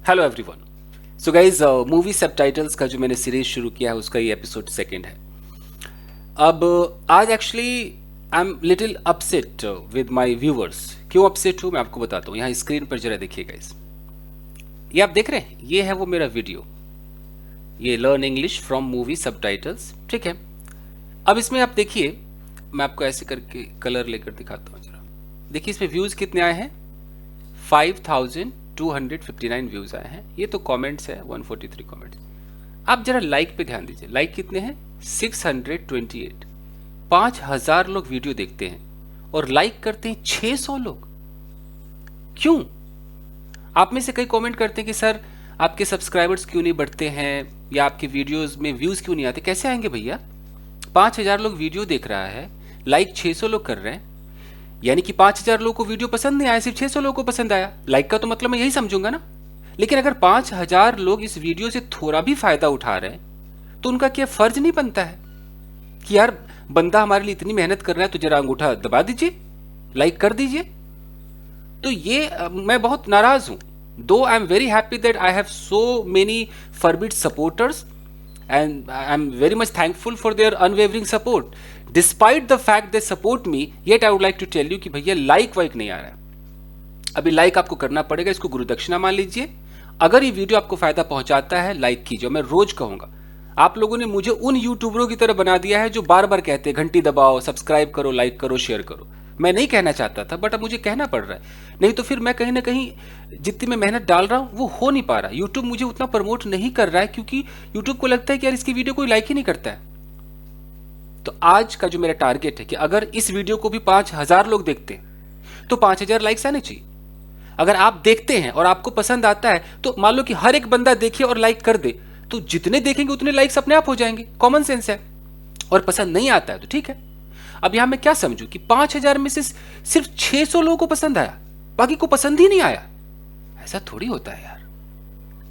Hello everyone. So guys, movie subtitles का जो मैंने सीरीज शुरू किया है उसका ये एपिसोड सेकंड है। अब आज actually I am little upset with my viewers. क्यों अपसेट हूँ मैं आपको बताता हूँ। यहाँ स्क्रीन पर जरा देखिए गाइज, ये आप देख रहे हैं, ये है वो मेरा वीडियो, ये learn English from movie subtitles, ठीक है। अब इसमें आप देखिए, मैं आपको ऐसे करके कलर लेकर दिखाता हूँ जरा। देखिए इसमें व्यूज़ कितने आए हैं, 5259 व्यूज आए हैं। ये तो कमेंट्स है 143 कमेंट्स। आप जरा लाइक पे ध्यान दीजिए, लाइक कितने हैं 628। 5000 लोग वीडियो देखते हैं और लाइक करते हैं 600 लोग। क्यों? आप में से कई कमेंट करते हैं कि सर आपके सब्सक्राइबर्स क्यों नहीं बढ़ते हैं या आपके वीडियोस में व्यूज क्यों नहीं आते। कैसे आएंगे भैया? 5000 लोग वीडियो देख रहा है, लाइक 600 लोग कर रहे हैं, यानी कि 5000 लोगों को वीडियो पसंद नहीं आया, सिर्फ 600 लोगों को पसंद आया। लाइक का तो मतलब मैं यही समझूंगा ना। लेकिन अगर 5000 लोग इस वीडियो से थोड़ा भी फायदा उठा रहे हैं तो उनका क्या फर्ज नहीं बनता है कि यार बंदा हमारे लिए इतनी मेहनत कर रहा है तो जरा अंगूठा दबा दीजिए, लाइक कर दीजिए। तो ये मैं बहुत नाराज हूं। दो I am very happy that I have so many forbid supporters and I'm very much thankful for their unwavering support. Despite the fact they support me, yet I would like to tell you कि भैया like वाइक नहीं आ रहा है। अभी like आपको करना पड़ेगा, इसको गुरुदक्षिणा मान लीजिए। अगर ये वीडियो आपको फायदा पहुंचाता है लाइक कीजिए। मैं रोज कहूंगा, आप लोगों ने मुझे उन यूट्यूबरों की तरह बना दिया है जो बार बार कहते हैं घंटी दबाओ, सब्सक्राइब करो, लाइक करो, शेयर करो। मैं नहीं कहना चाहता था बट अब मुझे कहना पड़ रहा है, नहीं तो फिर मैं कहीं ना कहीं जितनी मैं मेहनत डाल रहा हूं वो हो नहीं पा रहा। यूट्यूब मुझे उतना प्रमोट नहीं कर रहा है क्योंकि यूट्यूब को लगता है कि यार इसकी वीडियो कोई लाइक ही नहीं करता है। तो आज का जो मेरा टारगेट है कि अगर इस वीडियो को भी 5000 लोग देखते हैं तो 5000 लाइक्स आने चाहिए। अगर आप देखते हैं और आपको पसंद आता है तो मान लो कि हर एक बंदा देखे और लाइक कर दे, तो जितने देखेंगे उतने लाइक्स अपने आप हो जाएंगे। कॉमन सेंस है। और पसंद नहीं आता है तो ठीक है। अब यहां मैं क्या समझू कि 5000 में से सिर्फ 600 लोगों को पसंद आया, बाकी को पसंद ही नहीं आया। ऐसा थोड़ी होता है यार।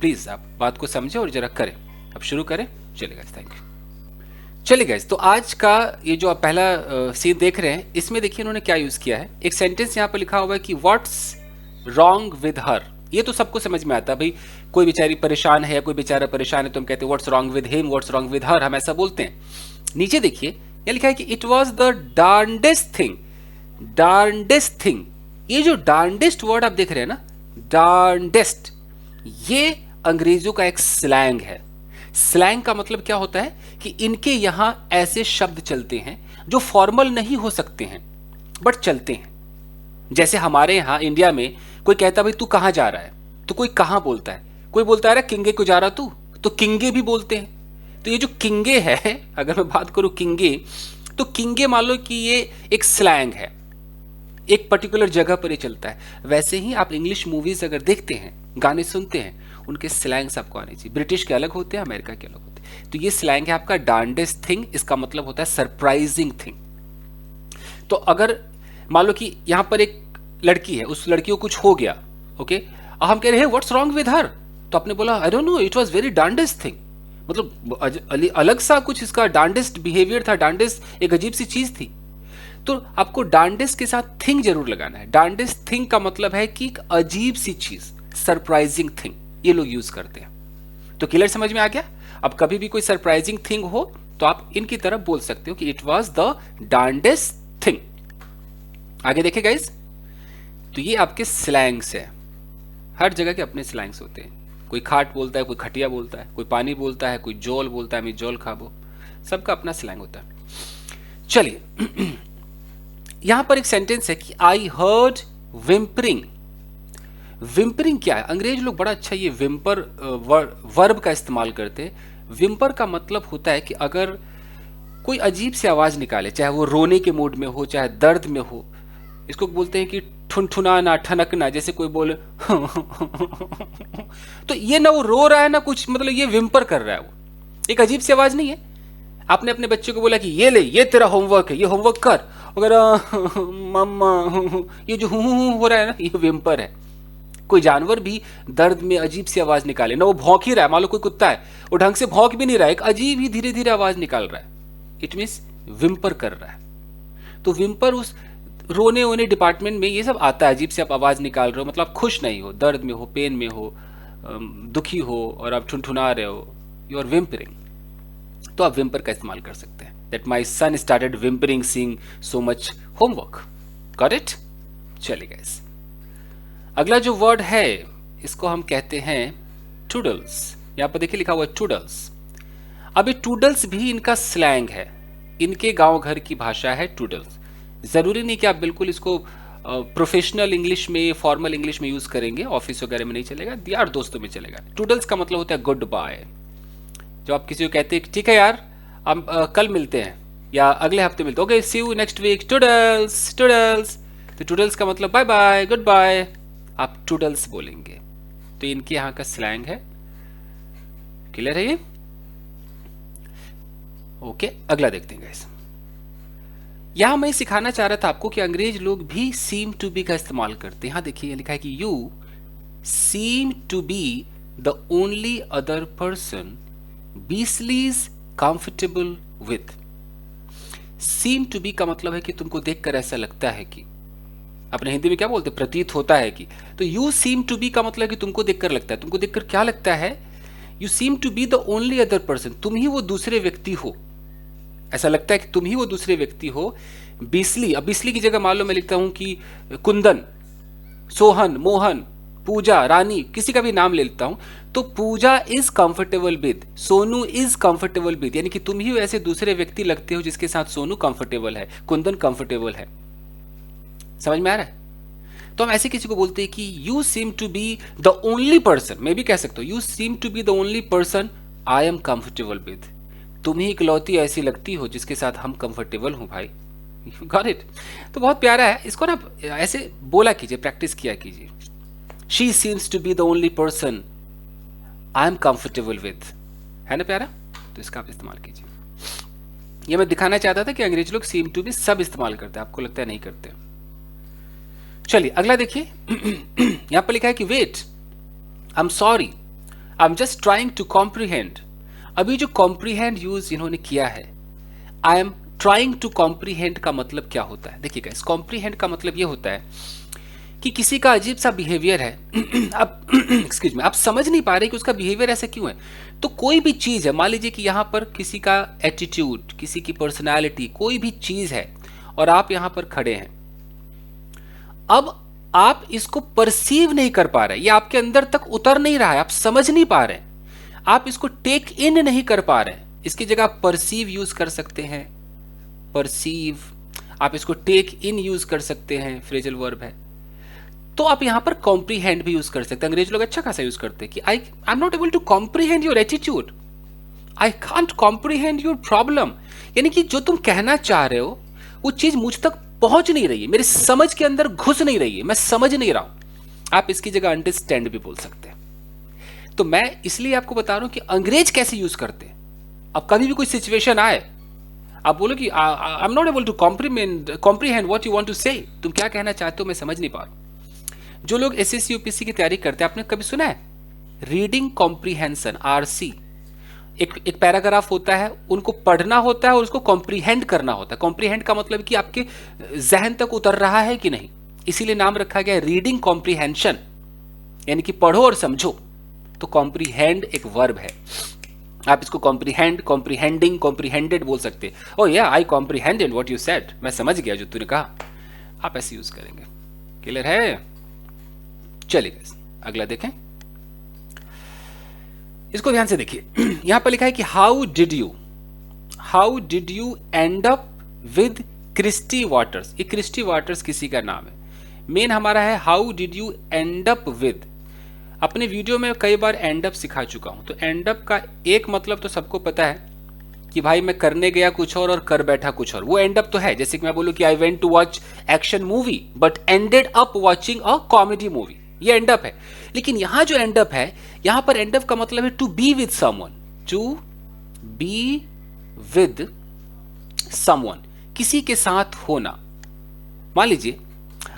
प्लीज आप बात को समझे और जरा करें। अब शुरू करें। चलिए गाइस, थैंक यू। चलिए गाइस, तो आज का ये जो आप पहला सीन देख रहे हैं, इसमें देखिए इन्होंने क्या यूज किया है। एक सेंटेंस यहां पर लिखा हुआ है कि व्हाट्स रॉन्ग विद हर। ये तो सबको समझ में आता है भाई, कोई बेचारी परेशान है या कोई बेचारा परेशान है तो हम कहते हैं what's wrong with him, what's wrong with her, हम ऐसा बोलते हैं। नीचे देखिए ये लिखा है कि it was the darndest thing. Darndest thing, ये जो डार्ंडेस्ट वर्ड आप देख रहे हैं ना, डार्ंडेस्ट, ये अंग्रेजों का एक स्लैंग है। स्लैंग का मतलब क्या होता है कि इनके यहां ऐसे शब्द चलते हैं जो फॉर्मल नहीं हो सकते हैं बट चलते हैं। जैसे हमारे यहां इंडिया में कोई कहता है भाई तू कहां जा रहा है, तो कोई कहां बोलता है, कोई बोलता है किंगे को जा रहा तू, तो किंगे भी बोलते हैं। तो ये जो किंगे है, अगर मैं बात करूं किंगे, तो किंगे मान लो कि ये एक स्लैंग है, एक पर्टिकुलर जगह पर ही चलता है। वैसे ही आप इंग्लिश मूवीज अगर देखते हैं, गाने सुनते हैं, उनके स्लैंग्स आपको आने चाहिए। ब्रिटिश के अलग होते हैं, अमेरिका के अलग होते हैं। तो ये स्लैंग है आपका डार्ंडेस्ट थिंग, इसका मतलब होता है सरप्राइजिंग थिंग। तो अगर मान लो कि यहां पर एक लड़की है, उस लड़की को कुछ हो गया, ओके, हम कह रहे हैं व्हाट्स रॉन्ग विद हर, तो आपने बोला I don't know, it was very darndest thing. मतलब अलग सा कुछ इसका डांडेस्ट बिहेवियर था, डांडेस्ट एक अजीब सी चीज थी। तो आपको डांडेस्ट के साथ थिंग जरूर लगाना है। डांडेस्ट थिंग का मतलब है कि एक अजीब सी चीज, सरप्राइजिंग थिंग, ये लोग यूज करते हैं। तो क्लियर समझ में आ गया? अब कभी भी कोई सरप्राइजिंग थिंग हो तो आप इनकी तरफ बोल सकते हो कि इट वॉज द डांडेस्ट थिंग। आगे देखे गाइस, तो ये आपके स्लैंग्स है। हर जगह के अपने स्लैंग्स होते हैं। कोई खाट बोलता है, कोई खटिया बोलता है, कोई पानी बोलता है, कोई जोल बोलता है, मैं जोल खाबो, सबका अपना स्लैंग होता है। चलिए यहां पर एक सेंटेंस है कि आई हर्ड विम्परिंग। विम्परिंग क्या है? अंग्रेज लोग बड़ा अच्छा ये विम्पर वर्ब का इस्तेमाल करते हैं। विम्पर का मतलब होता है कि अगर कोई अजीब सी आवाज निकाले, चाहे वो रोने के मूड में हो, चाहे दर्द में हो, इसको बोलते हैं कि ठुनठुनाना, ठनकना। जैसे कोई बोले तो ये ना वो रो रहा है ना कुछ, मतलब ये विम्पर कर रहा है, वो एक अजीब सी आवाज नहीं है। आपने अपने बच्चे को बोला कि ये ले, ये तेरा होमवर्क है, ये होमवर्क कर, अगर मम्मा, ये जो हो रहा है ना, ये विम्पर है। कोई जानवर भी दर्द में अजीब सी आवाज निकाले ना, वो भौंक ही रहा है, मान लो कोई कुत्ता है, वो ढंग से भौंक भी नहीं रहा है, एक अजीब ही धीरे धीरे आवाज निकाल रहा है, इट मीन्स विम्पर कर रहा है। तो विम्पर उस रोने वोने डिपार्टमेंट में ये सब आता है। अजीब से आप आवाज निकाल रहे हो, मतलब खुश नहीं हो, दर्द में हो, पेन में हो, दुखी हो और आप ठुनठुना रहे हो, यू आर विम्परिंग, तो आप विम्पर का इस्तेमाल कर सकते हैं। That my son started whimpering seeing so much homework. Got it? चलिए गाइस, अगला जो वर्ड है इसको हम कहते हैं टूडल्स। यहां पर देखिए लिखा हुआ है टूडल्स। अब ये टूडल्स भी इनका स्लैंग है, इनके गांव घर की भाषा है टूडल्स। जरूरी नहीं कि आप बिल्कुल इसको प्रोफेशनल इंग्लिश में, फॉर्मल इंग्लिश में यूज करेंगे, ऑफिस वगैरह में नहीं चलेगा, यार दोस्तों में चलेगा। टूडल्स का मतलब होता है गुड बाय। जो आप किसी को कहते हैं ठीक है यार हम कल मिलते हैं या अगले हफ्ते मिलते हैं, okay see you next week, toodles toodles. तो टूडल्स का मतलब बाय बाय, गुड बाय, आप टूडल्स बोलेंगे। तो इनके यहां का स्लैंग है। क्लियर है ये? ओके, अगला देखते हैं गाइस। यहां मैं सिखाना चाह रहा था आपको कि अंग्रेज लोग भी सीम टू बी का इस्तेमाल करते हैं। यहां देखिए लिखा है कि you seem to be the only other person बीसली is comfortable with. Seem to be का मतलब है कि तुमको देखकर ऐसा लगता है कि, अपने हिंदी में क्या बोलते हैं, प्रतीत होता है कि। तो यू सीम टू बी का मतलब है कि तुमको देखकर लगता है। तुमको देखकर क्या लगता है? You seem to be the only other person, तुम ही वो दूसरे व्यक्ति हो। ऐसा लगता है कि तुम ही वो दूसरे व्यक्ति हो। बीसली, अब बीसली की जगह मान लो मैं लिखता हूं कि कुंदन, सोहन, मोहन, पूजा, रानी, किसी का भी नाम ले लेता हूं, तो Pooja is comfortable with, Sonu is comfortable with, यानी कि तुम ही ऐसे दूसरे व्यक्ति लगते हो जिसके साथ सोनू कंफर्टेबल है, कुंदन कंफर्टेबल है। समझ में आ रहा है? तो हम ऐसे किसी को बोलते हैं कि you seem to be the only person, मैं भी कह सकता हूं you seem to be the only person I am comfortable with, तुम ही इकलौती ऐसी लगती हो जिसके साथ हम कंफर्टेबल हूं भाई। Got it? तो बहुत प्यारा है, इसको ना ऐसे बोला कीजिए, प्रैक्टिस किया कीजिए। She seems to be the only person I am comfortable with, है ना प्यारा? तो इसका आप इस्तेमाल कीजिए। ये मैं दिखाना चाहता था कि अंग्रेज लोग सीम टू बी सब इस्तेमाल करते हैं, आपको लगता है नहीं करते। चलिए अगला देखिए। यहां पर लिखा है कि wait, I am sorry, I am just trying to comprehend. अभी जो कॉम्प्रीहेंड यूज इन्होंने किया है, I am trying to comprehend का मतलब क्या होता है? देखिएगा, इस कॉम्प्रीहेंड का मतलब यह होता है कि किसी का अजीब सा बिहेवियर है, अब एक्सक्यूज मी, आप समझ नहीं पा रहे कि उसका बिहेवियर ऐसा क्यों है। तो कोई भी चीज है, मान लीजिए कि यहां पर किसी का एटीट्यूड, किसी की पर्सनैलिटी, कोई भी चीज है और आप यहां पर खड़े हैं, अब आप इसको परसीव नहीं कर पा रहे, ये आपके अंदर तक उतर नहीं रहा है, आप समझ नहीं पा रहे, आप इसको टेक इन नहीं कर पा रहे। इसकी जगह आप परसीव यूज कर सकते हैं, परसीव। आप इसको टेक इन यूज कर सकते हैं, फ्रेजल वर्ब है। तो आप यहां पर कॉम्प्रीहेंड भी यूज कर सकते हैं। अंग्रेज लोग अच्छा खासा यूज करते हैं कि I am not able to comprehend your attitude, I can't comprehend your problem, यानी कि जो तुम कहना चाह रहे हो वो चीज मुझ तक पहुंच नहीं रही है, मेरे समझ के अंदर घुस नहीं रही है, मैं समझ नहीं रहा हूं। आप इसकी जगह अंडरस्टैंड भी बोल सकते हैं। तो मैं इसलिए आपको बता रहा हूं कि अंग्रेज कैसे यूज करते हैं। अब कभी भी कोई सिचुएशन आए, आप बोलो कि I am not able to comprehend what you want to say, तुम क्या कहना चाहते हो मैं समझ नहीं पा रहा। जो लोग एसएससी यूपीएससी की तैयारी करते हैं, आपने कभी सुना है रीडिंग कॉम्प्रीहेंशन, आरसी? एक पैराग्राफ होता है, उनको पढ़ना होता है और उसको कॉम्प्रीहेंड करना होता है। कॉम्प्रीहेंड का मतलब कि आपके जहन तक उतर रहा है कि नहीं, इसीलिए नाम रखा गया रीडिंग कॉम्प्रीहेंशन, यानी कि पढ़ो और समझो। तो कॉम्प्रीहेंड एक वर्ब है, आप इसको कॉम्प्रीहेंड, कॉम्प्रीहेंडिंग, कॉम्प्रीहेंडेड बोल सकते हैं। ओह या, आई कॉम्प्रीहेंडेड व्हाट यू सेड, मैं समझ गया जो तूने कहा, आप ऐसे यूज करेंगे। क्लियर है? चलिए अगला देखें, इसको ध्यान से देखिए। यहां पर लिखा है कि how did you end up with Christie Waters. ये क्रिस्टी वाटर्स किसी का नाम है, मेन हमारा है how did you end up with. अपने वीडियो में कई बार एंड अप सिखा चुका हूं। तो एंड अप का एक मतलब तो सबको पता है कि भाई मैं करने गया कुछ और कर बैठा कुछ और, वो एंड अप तो है। जैसे कि मैं बोलूं कि I went to watch action movie but ended up watching a comedy movie, ये एंड अप है। लेकिन यहां जो एंड अप है, यहां पर एंड अप का मतलब है to be with someone, to be with someone, किसी के साथ होना। मान लीजिए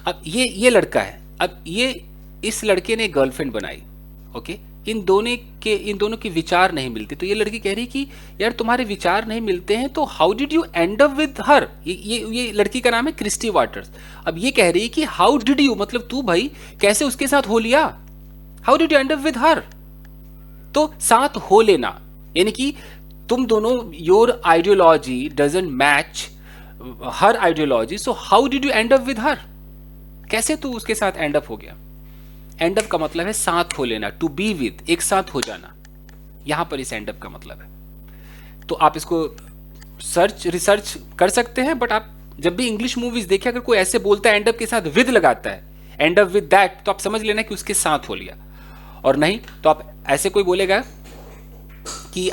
अब ये लड़का है, अब ये इस लड़के ने गर्लफ्रेंड बनाई, ओके, इन दोनों के विचार नहीं मिलते। तो ये लड़की कह रही कि यार तुम्हारे विचार नहीं मिलते हैं, तो how did you end up with her. ये लड़की का नाम है क्रिस्टी वाटर्स। अब ये कह रही है कि हाउ डिड यू, मतलब तू भाई कैसे उसके साथ हो लिया, how did you end up with her, तो साथ हो लेना, यानी कि तुम दोनों, your ideology doesn't match her ideology, so how did you end up with her? कैसे तू उसके साथ एंड अप हो गया? एंड अप का मतलब है साथ हो लेना, टू बी विद, एक साथ हो जाना, यहां पर इस एंड अप का मतलब है। तो आप इसको रिसर्च कर सकते हैं, बट आप जब भी इंग्लिश मूवीज देखें, अगर कोई ऐसे बोलता है एंड अप के साथ विद लगाता है, एंड अप विद दैट, तो आप समझ लेना कि उसके साथ हो लिया। और नहीं तो आप ऐसे कोई बोलेगा कि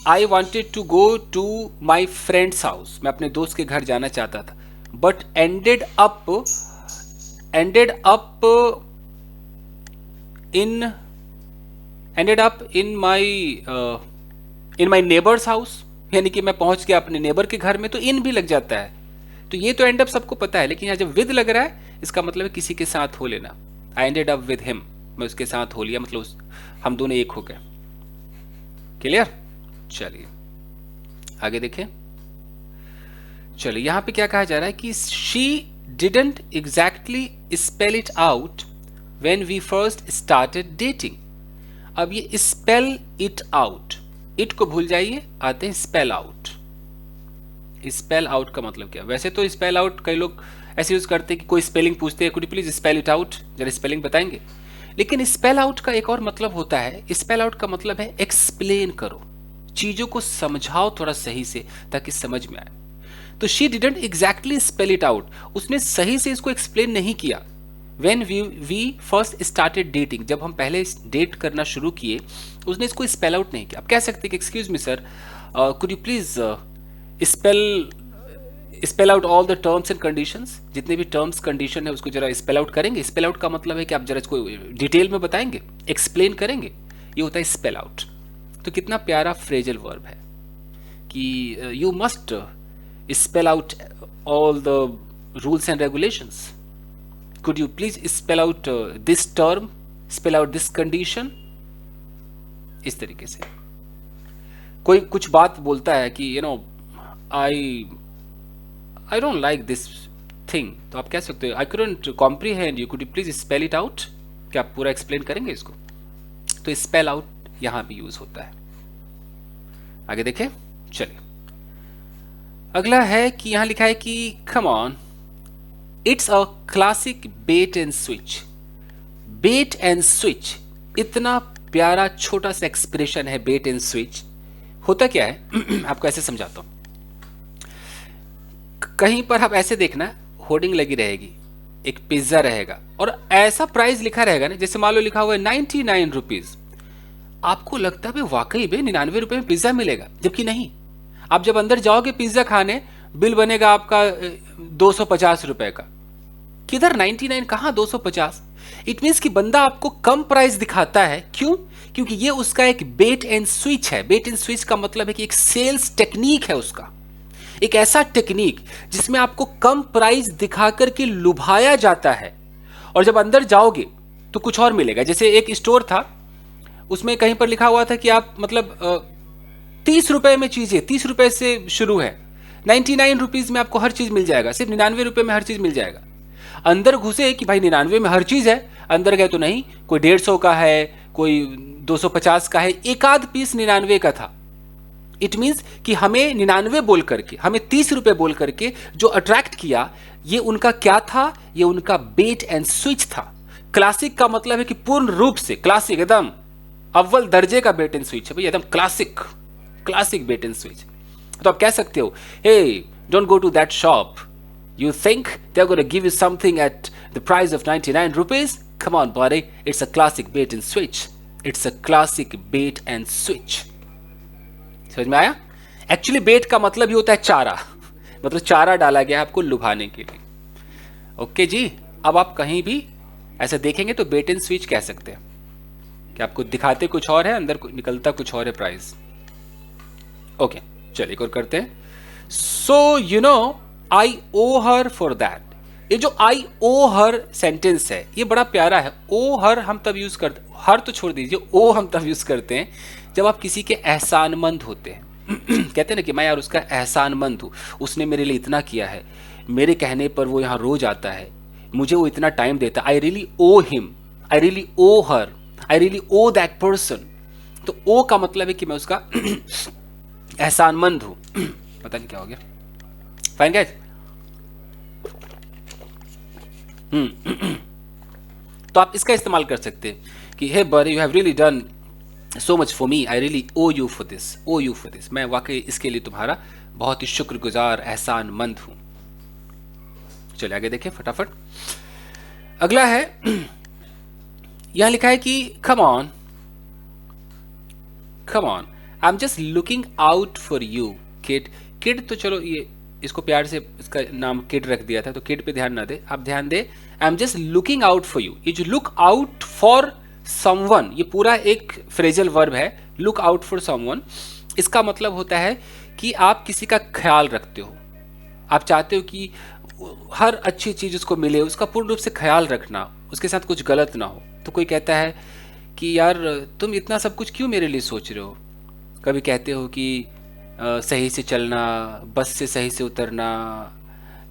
I wanted to go to my friend's house, मैं अपने दोस्त के घर जाना चाहता था, but ended up in my neighbour's house, यानी कि मैं पहुंच गया अपने नेबर के घर में, तो इन भी लग जाता है। तो ये तो एंड अप सबको पता है, लेकिन यहाँ जब विद लग रहा है, इसका मतलब है किसी के साथ हो लेना। I ended up with him, मैं उसके साथ हो लिया, मतलब हम दोनों एक हो गए। क्लियर? चलिए आगे देखें। चलिए यहां पे क्या कहा जा रहा है कि she didn't exactly spell it out when we first started dating. अब ये स्पेल इट आउट, इट को भूल जाइए, आते हैं स्पेल आउट। स्पेल आउट का मतलब क्या? वैसे तो स्पेल आउट कई लोग ऐसे यूज करते हैं कि कोई स्पेलिंग पूछते हैं, could you please spell it out, जरा स्पेलिंग बताएंगे। लेकिन स्पेल आउट का एक और मतलब होता है, स्पेल आउट का मतलब है एक्सप्लेन करो, चीजों को समझाओ थोड़ा सही से ताकि समझ में आए। तो she didn't exactly spell it out, उसने सही से इसको एक्सप्लेन नहीं किया। When we first started dating, जब हम पहले डेट करना शुरू किए, उसने इसको स्पेल आउट नहीं किया। आप कह सकते हैं कि excuse me sir, could you please spell out all the terms and conditions, जितने भी टर्म्स कंडीशन है उसको जरा स्पेल आउट करेंगे। स्पेल आउट का मतलब है कि आप जरा इसको डिटेल में बताएंगे, एक्सप्लेन करेंगे, ये होता है स्पेल आउट। तो कितना प्यारा फ्रेजल वर्ब है कि you must spell out all the rules and regulations, could you please spell out this term, spell out this condition। इस तरीके से कोई कुछ बात बोलता है कि I don't like this thing, तो आप कह सकते हो आई couldn't comprehend you, could you please spell it out। क्या आप पूरा एक्सप्लेन करेंगे इसको? तो स्पेल आउट यहां भी यूज होता है। आगे देखें। चलिए अगला है कि यहां लिखा है कि come on, it's a classic bait and switch. Bait and switch, इतना प्यारा छोटा सा एक्सप्रेशन है बेट एंड स्विच। होता क्या है आपको ऐसे समझाता हूं। कहीं पर आप ऐसे देखना, होर्डिंग लगी रहेगी, एक पिज्जा रहेगा और ऐसा प्राइस लिखा रहेगा ना, जैसे मान लो लिखा हुआ है 99 रुपीज। आपको लगता है वाकई में 99 रुपए में पिज्जा मिलेगा, जबकि नहीं। आप जब अंदर जाओगे पिज्जा खाने, बिल बनेगा आपका 250 रुपए का। किधर 99, कहां 250? इट मींस कि बंदा आपको कम प्राइस दिखाता है। क्यों? क्योंकि ये उसका एक बेट एंड स्विच है। बेट एंड स्विच का मतलब है कि एक सेल्स टेक्निक है उसका, एक ऐसा टेक्निक जिसमें आपको कम प्राइस दिखा करके लुभाया जाता है, और जब अंदर जाओगे तो कुछ और मिलेगा। जैसे एक स्टोर था, उसमें कहीं पर लिखा हुआ था कि आप मतलब 30 रुपए में चीजें, 30 रुपए से शुरू है, 99 रुपीज में आपको हर चीज मिल जाएगा, सिर्फ 99 रुपए में हर चीज मिल जाएगा। अंदर घुसे कि भाई 99 में हर चीज है, अंदर गए तो नहीं, कोई 150 का है, कोई 250 का है, एक आध पीस 99 का था। इट मींस कि हमें 99 बोल करके, हमें 30 रुपए बोल करके जो अट्रैक्ट किया, ये उनका क्या था? ये उनका बेट एंड स्विच था। क्लासिक का मतलब है कि पूर्ण रूप से क्लासिक, एकदम अव्वल दर्जे का बेट एंड स्विच है भाई, एकदम क्लासिक बेट एंड स्विच। तो आप कह सकते हो, hey don't go to that shop, you think they're going to give you something at the price of 99 rupees? Come on buddy, it's a classic bait and switch, it's a classic bait and switch। समझ में आया? Actually बेट का मतलब ही होता है चारा, मतलब चारा डाला गया आपको लुभाने के लिए। ओके जी, अब आप कहीं भी ऐसा देखेंगे तो बेट एंड स्विच कह सकते हैं कि आपको दिखाते कुछ और है, अंदर निकलता कुछ और है प्राइस। ओके चलिए एक और करते हैं। So you know I owe her for that. ये जो आई ओ हर सेंटेंस है, ये बड़ा प्यारा है। ओ हर हम तब यूज करते, हर तो छोड़ दीजिए, ओ हम तब यूज करते हैं जब आप किसी के एहसानमंद होते हैं। कहते हैं ना कि मैं यार उसका एहसानमंद हूं, उसने मेरे लिए इतना किया है, मेरे कहने पर वो यहाँ रोज आता है, मुझे वो इतना टाइम देता है। आई really O him, I really O her, I really O that person. तो ओ का मतलब है कि मैं उसका एहसानमंद हूं। पता नहीं क्या हो गया। Fine guys. तो आप इसका इस्तेमाल कर सकते हैं कि hey buddy, you have really done so much for me, I really owe you for this, मैं वाकई इसके लिए तुम्हारा बहुत ही शुक्रगुजार एहसानमंद हूं। चलिए आगे देखें फटाफट। अगला है, यहां लिखा है कि come on, I am just looking out for you kid. Kid तो चलो ये इसको प्यार से इसका नाम किड रख दिया था, तो किड पे ध्यान ना दे, आप ध्यान दे I am just looking out for you. ये जो लुक आउट फॉर समवन, ये पूरा एक फ्रेजल वर्ब है, लुक आउट फॉर समवन। इसका मतलब होता है कि आप किसी का ख्याल रखते हो, आप चाहते हो कि हर अच्छी चीज उसको मिले, उसका पूर्ण रूप से ख्याल रखना, उसके साथ कुछ गलत ना हो। तो कोई कहता है कि यार तुम इतना सब कुछ क्यों मेरे लिए सोच रहे हो। कभी कहते हो कि सही से चलना, बस से सही से उतरना,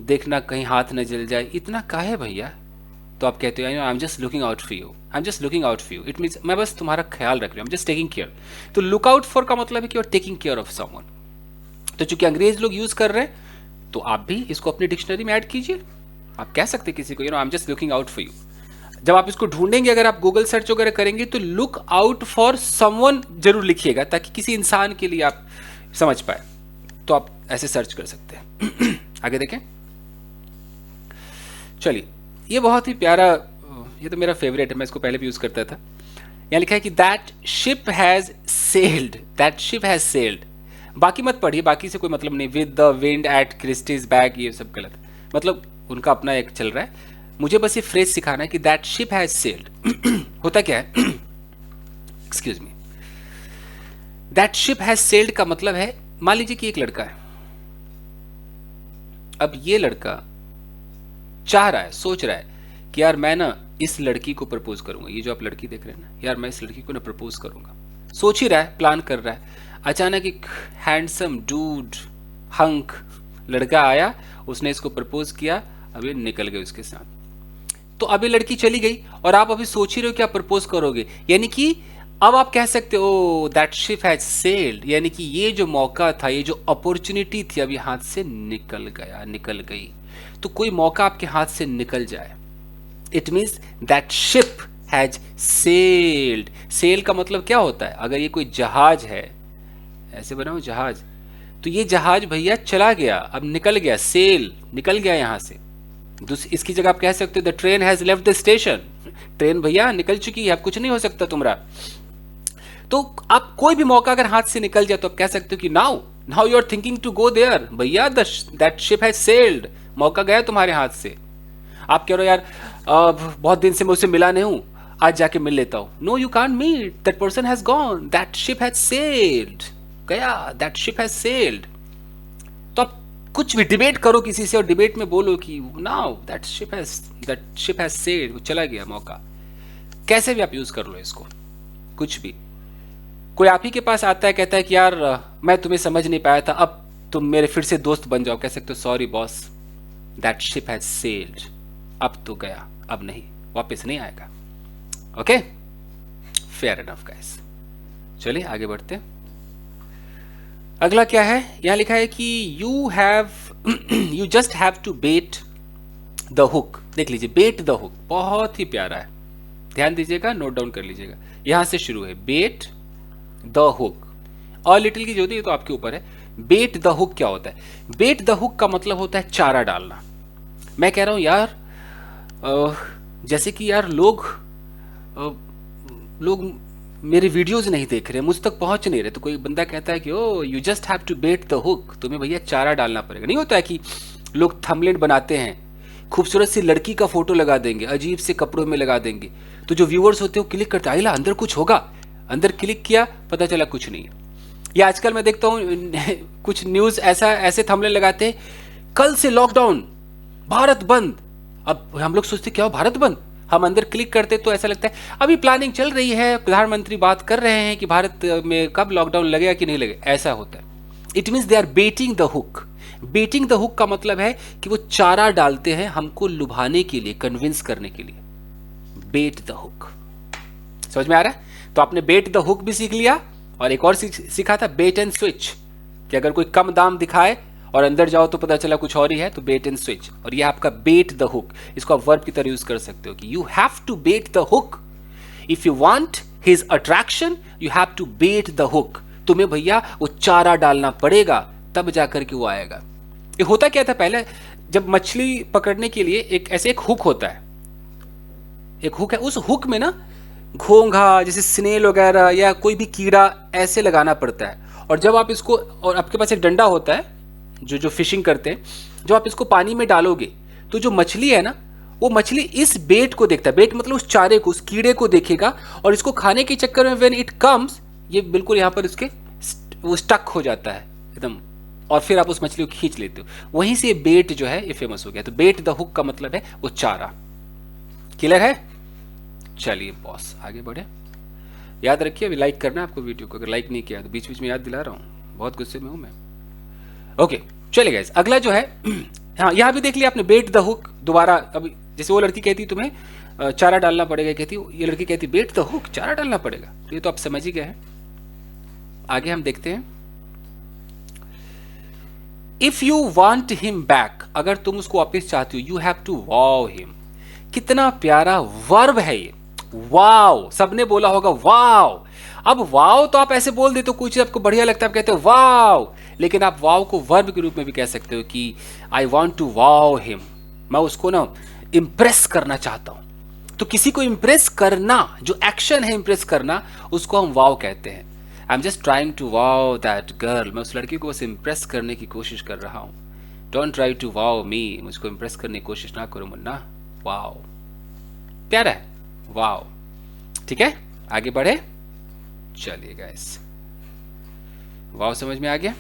देखना कहीं हाथ न जल जाए, इतना काहे भैया। तो आप कहते हो I am just looking out for you, I am just looking out for you, it means मैं बस तुम्हारा ख्याल रख रही हूँ, I am just taking care. तो लुक आउट फॉर का मतलब है कि you are taking care of someone. तो चूंकि अंग्रेज लोग यूज कर रहे हैं, तो आप भी इसको अपनी डिक्शनरी में ऐड कीजिए। आप कह सकते किसी को आई am just looking out for you. जब आप इसको ढूंढेंगे, अगर आप गूगल सर्च वगैरह करेंगे, तो लुक आउट फॉर समवन जरूर लिखिएगा, ताकि किसी इंसान के लिए आप समझ पाए। तो आप ऐसे सर्च कर सकते हैं। आगे देखें। चलिए, ये बहुत ही प्यारा, ये तो मेरा फेवरेट है, मैं इसको पहले भी यूज करता था। यहां लिखा है कि that ship has sailed, that ship has sailed. बाकी मत पढ़िए, बाकी से कोई मतलब नहीं। With the wind eight Christie's back, ये सब गलत, मतलब उनका अपना एक चल रहा है। मुझे बस ये फ्रेज सिखाना है कि दैट शिप हैज सेल्ड। होता क्या है, excuse me, that ship has sailed का मतलब है, मान लीजिए कि एक लड़का है, अब ये लड़का चाह रहा है, सोच रहा है कि यार मैं ना इस लड़की को प्रपोज करूंगा। ये जो आप लड़की देख रहे हैं ना, यार मैं इस लड़की को ना प्रपोज करूंगा, सोच ही रहा है, प्लान कर रहा है। अचानक एक हैंडसम डूड हंक लड़का आया, उसने इसको प्रपोज किया, अभी निकल गए उसके साथ। तो अभी लड़की चली गई और आप अभी सोच ही रहे हो कि आप प्रपोज करोगे, यानी कि अब आप कह सकते हो दैट शिप हैज सेल्ड, यानी कि ये जो मौका था, ये जो अपॉर्चुनिटी थी, अभी हाथ से निकल गया, निकल गई। तो कोई मौका आपके हाथ से निकल जाए, it means that ship has sailed. Sail का मतलब क्या होता है, अगर ये कोई जहाज है, ऐसे बनाओ जहाज, तो ये जहाज भैया चला गया, अब निकल गया, सेल निकल गया यहां से। इसकी जगह आप कह सकते हो the train has left the station, train भैया निकल चुकी है, अब कुछ नहीं हो सकता तुम्हारा। तो आप कोई भी मौका अगर हाथ से निकल जाए, तो आप कह सकते हो कि now you are thinking to go there, भैया दैट शिप हैज सेल्ड, मौका गया तुम्हारे हाथ से। आप कह रहे हो यार बहुत दिन से मैं उससे मिला नहीं हूं, आज जाके मिल लेता हूं। No you can't meet, that person has gone, that ship has sailed, गया, दैट शिप हैज सेल्ड। तो आप कुछ भी डिबेट करो किसी से और डिबेट में बोलो कि now that ship has sailed, वो चला गया मौका। कैसे भी आप यूज कर लो इसको, कुछ भी। कोई आप ही के पास आता है, कहता है कि यार मैं तुम्हें समझ नहीं पाया था, अब तुम मेरे फिर से दोस्त बन जाओ, कह सकते हो sorry boss, that ship has sailed, अब तो गया, अब नहीं, वापस नहीं आएगा। Okay, fair enough guys. चलिए आगे बढ़ते हैं। अगला क्या है, यहां लिखा है कि you just have to bait the hook. देख लीजिए, बेट द हुक बहुत ही प्यारा है, ध्यान दीजिएगा, नोट डाउन कर लीजिएगा। यहां से शुरू है, बेट द हुक, और लिटिल की जो दी तो आपके ऊपर है। बेट द हुक क्या होता है, बेट द हुक का मतलब होता है चारा डालना। मैं कह रहा हूं यार जैसे कि यार लोग मेरे वीडियोस नहीं देख रहे, मुझ तक पहुंच नहीं रहे, तो कोई बंदा कहता है कि oh you just have to bait the hook, तुम्हें भैया चारा डालना पड़ेगा। नहीं होता है कि लोग थंबनेल बनाते हैं, खूबसूरत सी लड़की का फोटो लगा देंगे, अजीब से कपड़ों में लगा देंगे, तो जो व्यूअर्स होते हैं वो क्लिक करते हैं, आइला अंदर कुछ होगा, अंदर क्लिक किया, पता चला कुछ नहीं है। या आजकल मैं देखता हूँ कुछ न्यूज ऐसे थंबनेल लगाते हैं, कल से लॉकडाउन, भारत बंद। अब हम लोग सोचते क्या हो भारत बंद, हम अंदर क्लिक करते तो ऐसा लगता है अभी प्लानिंग चल रही है, प्रधानमंत्री बात कर रहे हैं कि भारत में कब लॉकडाउन लगेगा कि नहीं लगेगा, ऐसा होता है। It means they are baiting the hook. Baiting the hook का मतलब है कि वो चारा डालते हैं हमको लुभाने के लिए, कन्विंस करने के लिए। बेट द हुक, समझ में आ रहा है? तो आपने बेट द हुक भी सीख लिया और एक और सीखा था बेट एंड स्विच, कि अगर कोई कम दाम दिखाए और अंदर जाओ तो पता चला कुछ और ही है, तो बेट एंड स्विच। और ये आपका बेट द हुक, इसको आप वर्ब की तरह यूज कर सकते हो कि you have to bait the hook. If you want his attraction you have to bait the hook. तुम्हें भैया वो चारा डालना पड़ेगा तब जाकर के वो आएगा। ये होता क्या था पहले, जब मछली पकड़ने के लिए एक हुक होता है, एक हुक है, उस हुक में ना घोंघा जैसे स्नेल वगैरह या कोई भी कीड़ा ऐसे लगाना पड़ता है। और जब आप इसको, और आपके पास एक डंडा होता है जो फिशिंग करते हैं, जो आप इसको पानी में डालोगे तो जो मछली है ना, वो मछली इस बेट को देखता है, बेट मतलब उस चारे को, उस कीड़े को देखेगा और इसको खाने के चक्कर में व्हेन इट कम्स, ये बिल्कुल यहाँ पर इसके वो स्टक हो जाता है एकदम, और फिर आप उस मछली को खींच लेते हो। वहीं से बेट जो है ये फेमस हो गया। तो बेट द हुक का मतलब है वो चारा। क्लियर है? चलिए बॉस आगे बढ़े। याद रखिए अभी लाइक करना है आपको वीडियो को, अगर लाइक नहीं किया तो बीच बीच में याद दिला रहा हूँ, बहुत गुस्से में हूं मैं। ओके चलिए गाइस, अगला जो है हाँ यहाँ भी देख लिया आपने बेट द हुक। दोबारा अभी जैसे वो लड़की कहती तुम्हें चारा डालना पड़ेगा, कहती ये लड़की कहती बेट द हुक, चारा डालना पड़ेगा। तो ये तो आप समझ ही गए हैं। आगे हम देखते हैं, if you want him back, अगर तुम उसको वापस चाहते हो, you have to woo him. कितना प्यारा वर्ब है ये, वाव। सबने बोला होगा वाव। अब वाव तो आप ऐसे बोल देते हो, कोई चीज आपको बढ़िया लगता है आप कहते हो वाव, लेकिन आप वाव को वर्ब के रूप में भी कह सकते हो कि I want to woo him, मैं उसको ना इंप्रेस करना चाहता हूं। तो किसी को इंप्रेस करना, जो एक्शन है इंप्रेस करना, उसको हम वाव कहते हैं। I am just trying to wow that girl, मैं उस लड़की को बस इंप्रेस करने की कोशिश कर रहा हूं। डोंट ट्राई टू वाव मी, मुझको इंप्रेस करने की कोशिश ना करो मुन्ना। वाव प्यारा है, वाव। ठीक है आगे बढ़े। चलिए गाइस, वाव समझ में आ गया।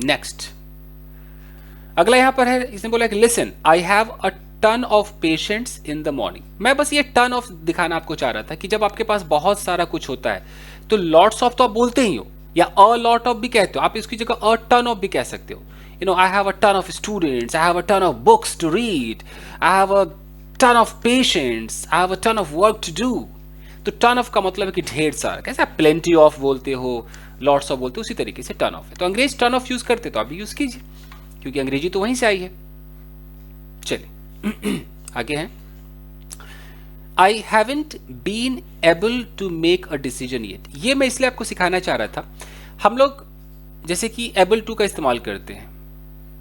नेक्स्ट अगला यहां पर है, इसने बोला कि listen I have a ton of patients in the morning. मैं बस ये टन ऑफ दिखाना आपको चाह रहा था कि जब आपके पास बहुत सारा कुछ होता है तो लॉट्स ऑफ तो आप बोलते ही हो, या अ लॉट ऑफ भी कहते हो, आप इसकी जगह अ टन ऑफ भी कह सकते हो। You know I have a ton of students, I have a ton of books to read, I have a ton of patients, I have a ton of work to do. तो ton of का मतलब है कि ढेर सारा, कैसे आप plenty of बोलते हो, लॉट्स ऑफ बोलते हो, उसी तरीके से टन ऑफ है। तो अंग्रेज टन ऑफ यूज करते तो आप भी यूज कीजिए, क्योंकि अंग्रेजी तो वहीं से आई है। चलिए आगे हैं, I haven't been able to make a decision yet. ये मैं इसलिए आपको सिखाना चाह रहा था, हम लोग जैसे कि एबल टू का इस्तेमाल करते हैं,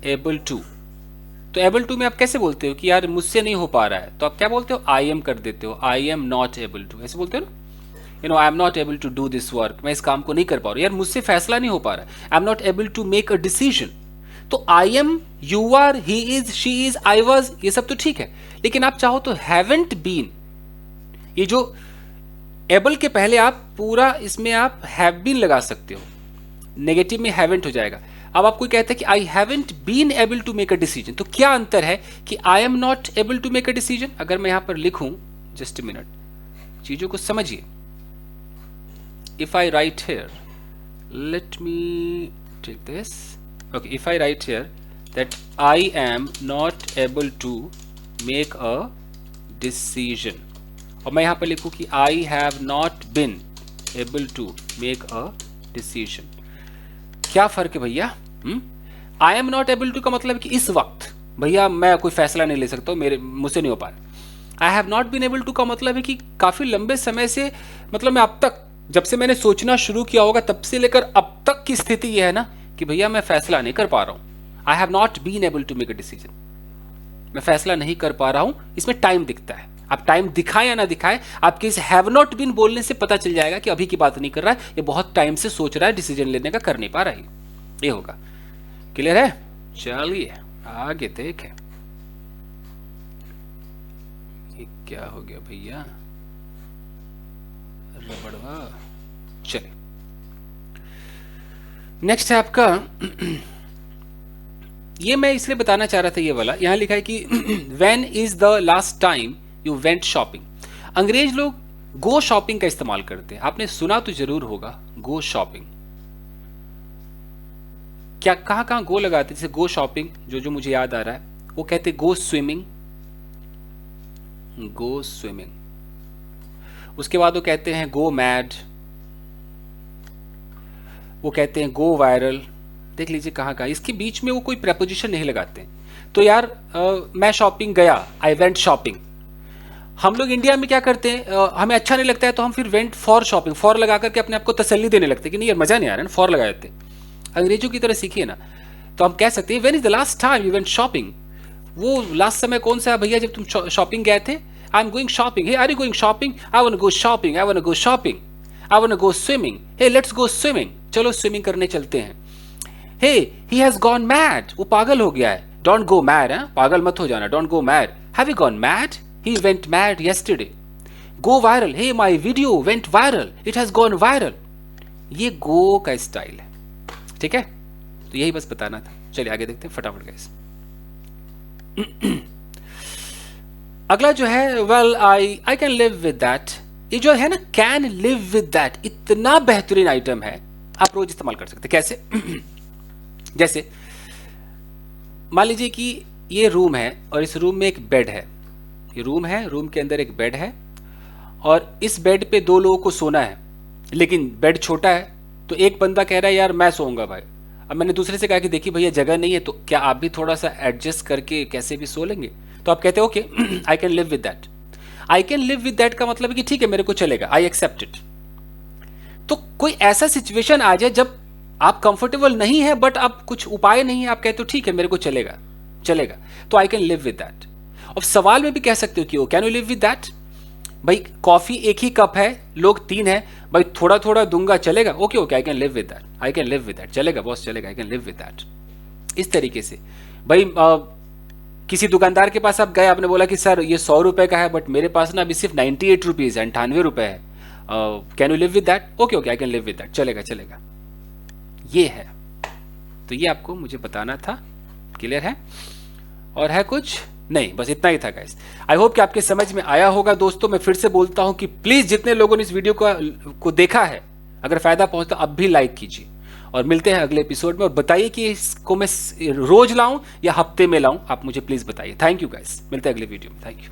एबल टू। तो एबल टू में आप कैसे बोलते हो कि यार मुझसे नहीं हो पा रहा है, तो आप क्या बोलते हो, आई एम कर देते हो, I am not able to, ऐसे बोलते हो ना। You know I am not able to do this work, मैं इस काम को नहीं कर पा रहा हूं, यार मुझसे फैसला नहीं हो पा रहा है। I am not able to make a decision. तो I am, you are, he is, she is, I was, ये सब तो ठीक है, लेकिन आप चाहो तो हैवेंट बीन, ये जो एबल के पहले आप पूरा इसमें आप हैव बीन लगा सकते हो, नेगेटिव में हैवेंट हो जाएगा। अब आप कोई कहता है कि I haven't been able to make a decision, तो क्या अंतर है कि I am not able to make a decision. अगर मैं यहां पर लिखूं, जस्ट मिनट, चीजों को समझिए। If I write here, let me take this, okay, if I write here that I am not able to make a decision, और मैं यहां पर लिखूं कि I have not been able to make a decision, क्या फर्क है भैया? I am not able to का मतलब कि इस वक्त भैया मैं कोई फैसला नहीं ले सकता हूं, मेरे मुझसे नहीं हो पा रहा। I have not been able to का मतलब है कि काफी लंबे समय से, मतलब मैं अब तक, जब से मैंने सोचना शुरू किया होगा तब से लेकर अब तक की स्थिति यह है ना कि भैया मैं फैसला नहीं कर पा रहा हूं। I have not been able to make a decision, मैं फैसला नहीं कर पा रहा हूं। इसमें टाइम दिखता है, आप टाइम दिखाए या ना दिखाए, आपके इस हैव नॉट बीन बोलने से पता चल जाएगा कि अभी की बात नहीं कर रहा है, ये बहुत टाइम से सोच रहा है, डिसीजन लेने का कर नहीं पा रहा है, ये होगा। क्लियर है? चलिए आगे देखें, ये क्या हो गया भैया, रबड़वा। चलिए नेक्स्ट है आपका ये मैं इसलिए बताना चाह रहा था, ये वाला यहां लिखा है कि when is the last time you went shopping. अंग्रेज लोग गो शॉपिंग का इस्तेमाल करते हैं, आपने सुना तो जरूर होगा गो शॉपिंग। क्या कहां कहां गो लगाते, जैसे गो शॉपिंग, जो मुझे याद आ रहा है, वो कहते गो स्विमिंग, गो स्विमिंग। उसके बाद वो कहते हैं गो मैड, वो कहते हैं गो वायरल। देख लीजिए कहाँ कहाँ, इसके बीच में वो कोई प्रेपोजिशन नहीं लगाते। तो यार मैं शॉपिंग गया, आई वेंट शॉपिंग। हम लोग इंडिया में क्या करते हैं, हमें अच्छा नहीं लगता है तो हम फिर वेंट फॉर शॉपिंग, फॉर लगा करके अपने आप को तसल्ली देने लगते हैं कि नहीं यार मजा नहीं आ रहा है, फॉर लगा देते। अंग्रेजों की तरह सीखिए ना, तो हम कह सकते हैं when is the last time you went shopping. वो लास्ट समय कौन सा है भैया जब तुम शॉपिंग गए थे? I am going shopping. Hey are you going shopping? I want to go shopping, I want to go shopping, I want to go swimming. Hey let's go swimming, चलो स्विमिंग करने चलते हैं। Hey he has gone mad, वो पागल हो गया है। Don't go mad, पागल मत हो जाना, don't go mad. Have you gone mad? He went mad yesterday. Go viral, hey my video went viral, it has gone viral. ये गो का स्टाइल है, ठीक है? तो यही बस बताना था। चलिए आगे देखते हैं फटाफट गाइस। अगला जो है well I can live with that. ये जो है ना कैन लिव विद दैट, इतना बेहतरीन आइटम है, आप रोज इस्तेमाल कर सकते हैं। कैसे? जैसे मान लीजिए कि ये रूम है और इस रूम में एक बेड है। ये रूम है, रूम के अंदर एक बेड है और इस बेड पे दो लोगों को सोना है, लेकिन बेड छोटा है। तो एक बंदा कह रहा है यार मैं सोऊंगा भाई। अब मैंने दूसरे से कहा कि देखिए भैया जगह नहीं है, तो क्या आप भी थोड़ा सा एडजस्ट करके कैसे भी सो लेंगे? तो आप कहते हैं okay I can live with that. I can live with that का मतलब है कि ठीक है मेरे को चलेगा, आई एक्सेप्ट इट। तो कोई ऐसा सिचुएशन आ जाए जब आप कंफर्टेबल नहीं है बट अब कुछ उपाय नहीं है, आप कहते हो ठीक है मेरे को चलेगा, चलेगा, तो I can live with that. अब सवाल में भी कह सकते हो कि can you live with that? भाई कॉफी एक ही कप है, लोग 3 हैं, भाई थोड़ा थोड़ा दूंगा, चलेगा? Okay okay I can live with that, I can live with that, चलेगा बॉस चलेगा, I can live with that. इस तरीके से भाई किसी दुकानदार के पास आप गए, आपने बोला कि सर ये 100 रुपए का है बट मेरे पास ना अभी सिर्फ 98 रुपीज है, 98 रुपए है, can you live with that? Okay okay I can live with that, चलेगा चलेगा। ये है, तो ये आपको मुझे बताना था। क्लियर है? और है कुछ नहीं, बस इतना ही था गाइस। आई होप कि आपके समझ में आया होगा दोस्तों। मैं फिर से बोलता हूं कि प्लीज जितने लोगों ने इस वीडियो को देखा है, अगर फायदा पहुंचता अब भी लाइक कीजिए और मिलते हैं अगले एपिसोड में। और बताइए कि इसको मैं रोज लाऊं या हफ्ते में लाऊं, आप मुझे प्लीज बताइए। थैंक यू गाइस, मिलते हैं अगले वीडियो में। Thank you.